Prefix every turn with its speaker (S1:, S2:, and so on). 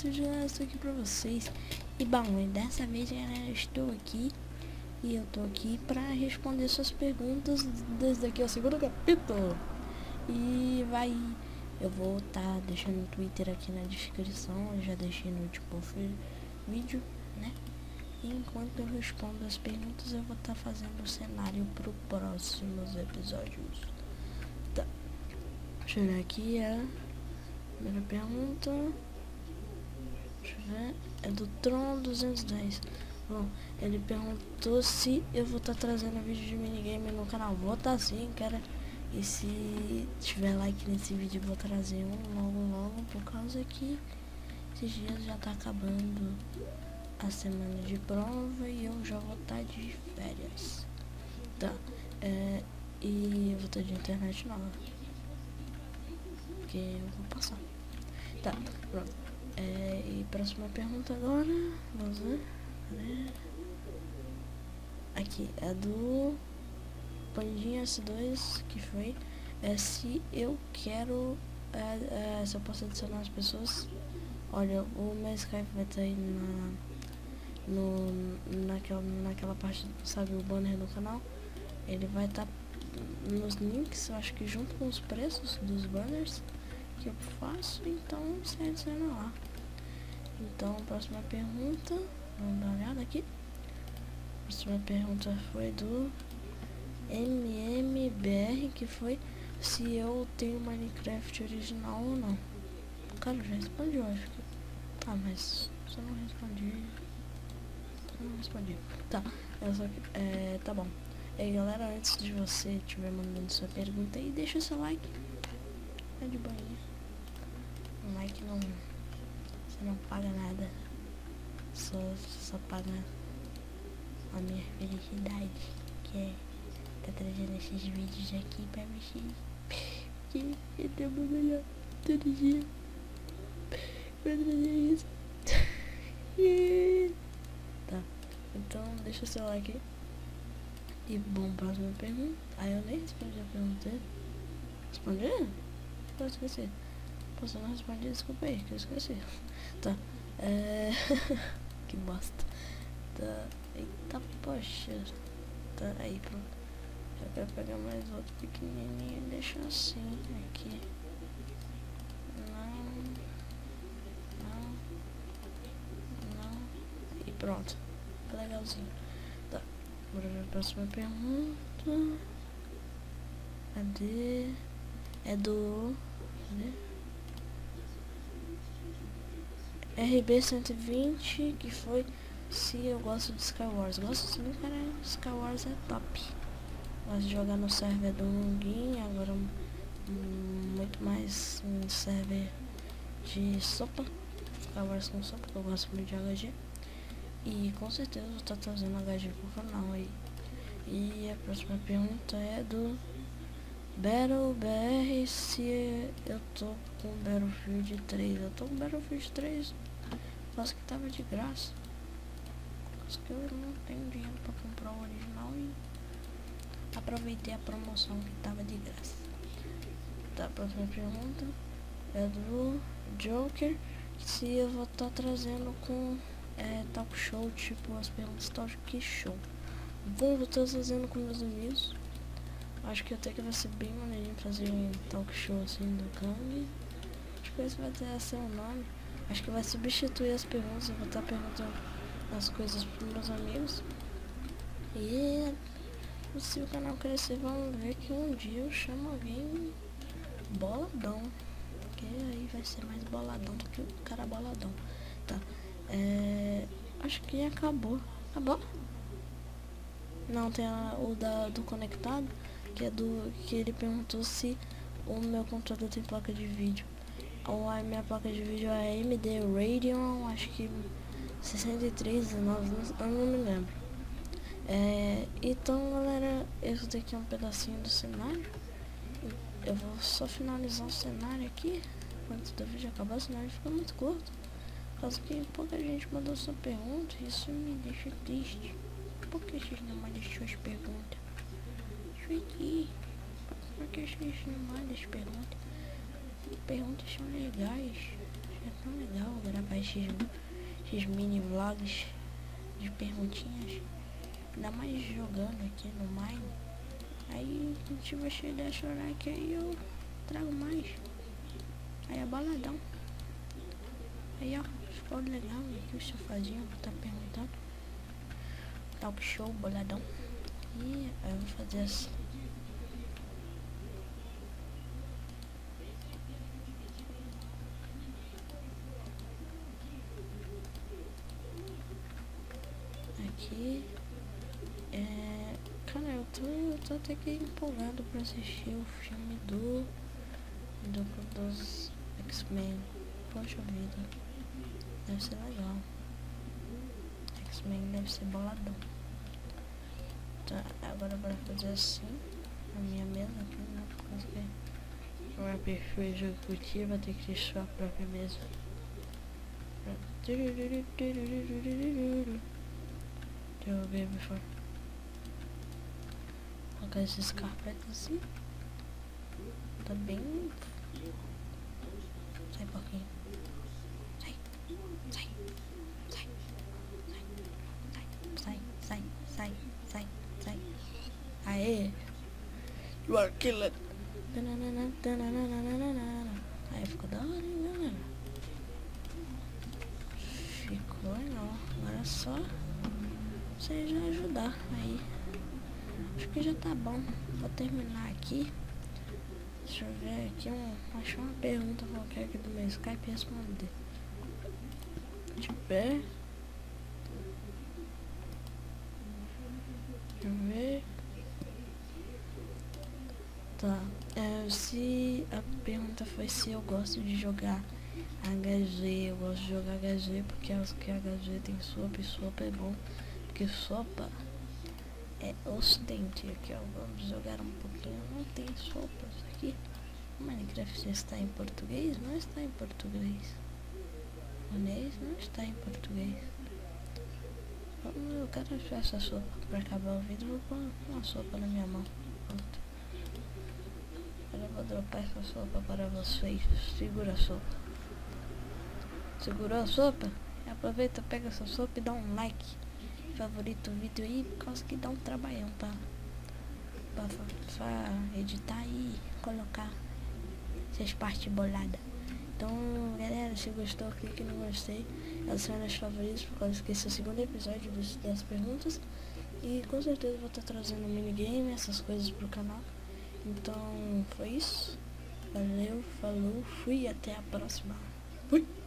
S1: mais vídeo aqui pra vocês. E bom, dessa vez, galera, eu estou aqui e eu tô aqui pra responder suas perguntas. Desde aqui é o segundo capítulo. E eu vou estar deixando o Twitter aqui na descrição. Eu já deixei no último vídeo, né? E enquanto eu respondo as perguntas, eu vou estar fazendo o cenário pro próximos episódios. Tá. Deixa eu ver aqui a primeira pergunta. Deixa eu ver. É do Tron 210. Bom, ele perguntou se eu vou estar trazendo vídeo de minigame no canal. Vou estar sim, cara. E se tiver like nesse vídeo, eu vou trazer um logo, por causa que esses dias já tá acabando a semana de prova e eu já vou estar de férias. Tá. E eu vou ter de internet nova, porque eu vou passar. Tá, pronto. E próxima pergunta agora. Vamos ver. Aqui, é do Pandinha S2, que foi se eu quero se eu posso adicionar as pessoas. Olha, o meu Skype vai estar aí naquela parte, sabe, o banner do canal. Ele vai estar nos links, eu acho que junto com os preços dos banners que eu faço, então você adiciona lá. Então, próxima pergunta, vamos dar uma olhada aqui. Próxima pergunta foi do MMBR, que foi se eu tenho Minecraft original ou não. Cara, eu já respondi, eu acho que... Ah, mas só não respondi. Tá, tá bom. E aí, galera, antes de você estiver mandando sua pergunta aí, deixa o seu like. É de boinha. Um like não... Você não paga nada. Só paga a minha felicidade, que é tá trazendo esses vídeos aqui pra vocês. Que eu tô melhor todo dia pra trazer isso. Tá, então deixa o seu like aí. E bom, próxima pergunta. Eu nem respondi a pergunta. Respondi? Posso esquecer. Posso não responder, desculpa aí, que eu esqueci. Tá, que bosta. Tá, eita, poxa. Tá, aí, pronto. Já quero pegar mais outro pequenininho e deixar assim, aqui. Não. E pronto. Tá legalzinho. Tá, bora ver a próxima pergunta. Cadê? É do... Cadê? RB120, que foi se eu gosto de Skywars. Gosto sim, cara. Skywars é top. Gosto de jogar no server do Munguinho, agora muito mais um server de sopa. Skywars com sopa, porque eu gosto muito de HG. E com certeza vou estar trazendo HG pro canal aí. E a próxima pergunta é do Battle BR, se eu tô com Battlefield 3. Eu tô com Battlefield 3, quase que tava de graça. Quase que eu não tenho dinheiro pra comprar o original e aproveitei a promoção que tava de graça. Tá, a próxima pergunta é do Joker, se eu vou estar trazendo com talk show, tipo as perguntas talk show. Vou estar trazendo com meus amigos. Acho que até que vai ser bem maneirinho fazer um talk show assim do Kang. Acho que esse vai ser o nome. Acho que vai substituir as perguntas. Eu vou estar perguntando as coisas pros meus amigos. E se o canal crescer, vamos ver que um dia eu chamo alguém boladão. Porque aí vai ser mais boladão do que o cara boladão. Tá. Acho que acabou. Acabou? Não, tem do conectado. Que ele perguntou se o meu computador tem placa de vídeo. Ou a minha placa de vídeo é AMD Radeon, acho que 6319, eu não me lembro. Então, galera, esse daqui é um pedacinho do cenário. Eu vou só finalizar o cenário aqui antes do vídeo acabar, senão ele fica muito curto. Por causa que pouca gente mandou sua pergunta, isso me deixa triste. Por que vocês não mandam suas perguntas? Aqui, porque vocês não mandam as perguntas? Perguntas são legais. É tão legal gravar esses mini vlogs de perguntinhas. Ainda mais jogando aqui no Mine. Aí se você deixa o like aí eu trago mais. Aí é boladão. Aí ó, ficou legal aqui o sofazinho que tá perguntando. Talk show, boladão. E aí eu vou fazer assim. Aqui cara, eu tô até que empolgado pra assistir o filme dos X-Men. Poxa vida, deve ser legal. X-Men deve ser boladão. Tá, agora bora fazer assim a minha mesa aqui, né? Porque uma pessoa executiva tem que ter sua própria mesa. Joguei before. Colocar esses carpetes assim. Tá bem. Sai um pouquinho. Sai. Sai. Sai. Sai. Sai. Sai. Sai. Sai. Aê. You are killer. Aí ficou da hora, hein, galera? Ficou legal. Agora é só vocês ajudar aí. Acho que já tá bom. Vou terminar aqui. Deixa eu ver aqui. Achei uma pergunta qualquer aqui do meu Skype e responder. Deixa eu ver. Deixa eu ver. Tá. Se a pergunta foi se eu gosto de jogar HG. Eu gosto de jogar HG porque acho que HG tem sopa e sopa é bom. Porque sopa é ocidente. Aqui ó, vamos jogar um pouquinho. Não tem sopas aqui. Minecraft está em português? Não está em português. Japonês não está em português. Eu quero achar essa sopa. Para acabar o vídeo, vou pôr uma sopa na minha mão. Pronto. Agora eu vou dropar essa sopa para vocês. Segura a sopa. Segurou a sopa? Aproveita, pega essa sopa e dá um like. Favorita o vídeo aí, por causa que dá um trabalhão pra editar e colocar essas partes boladas. Então, galera, se gostou, clique no gostei, adicione os favoritos, por causa que esse é o segundo episódio das perguntas. E com certeza vou estar trazendo minigame, essas coisas pro canal. Então, foi isso. Valeu, falou, fui, até a próxima. Fui!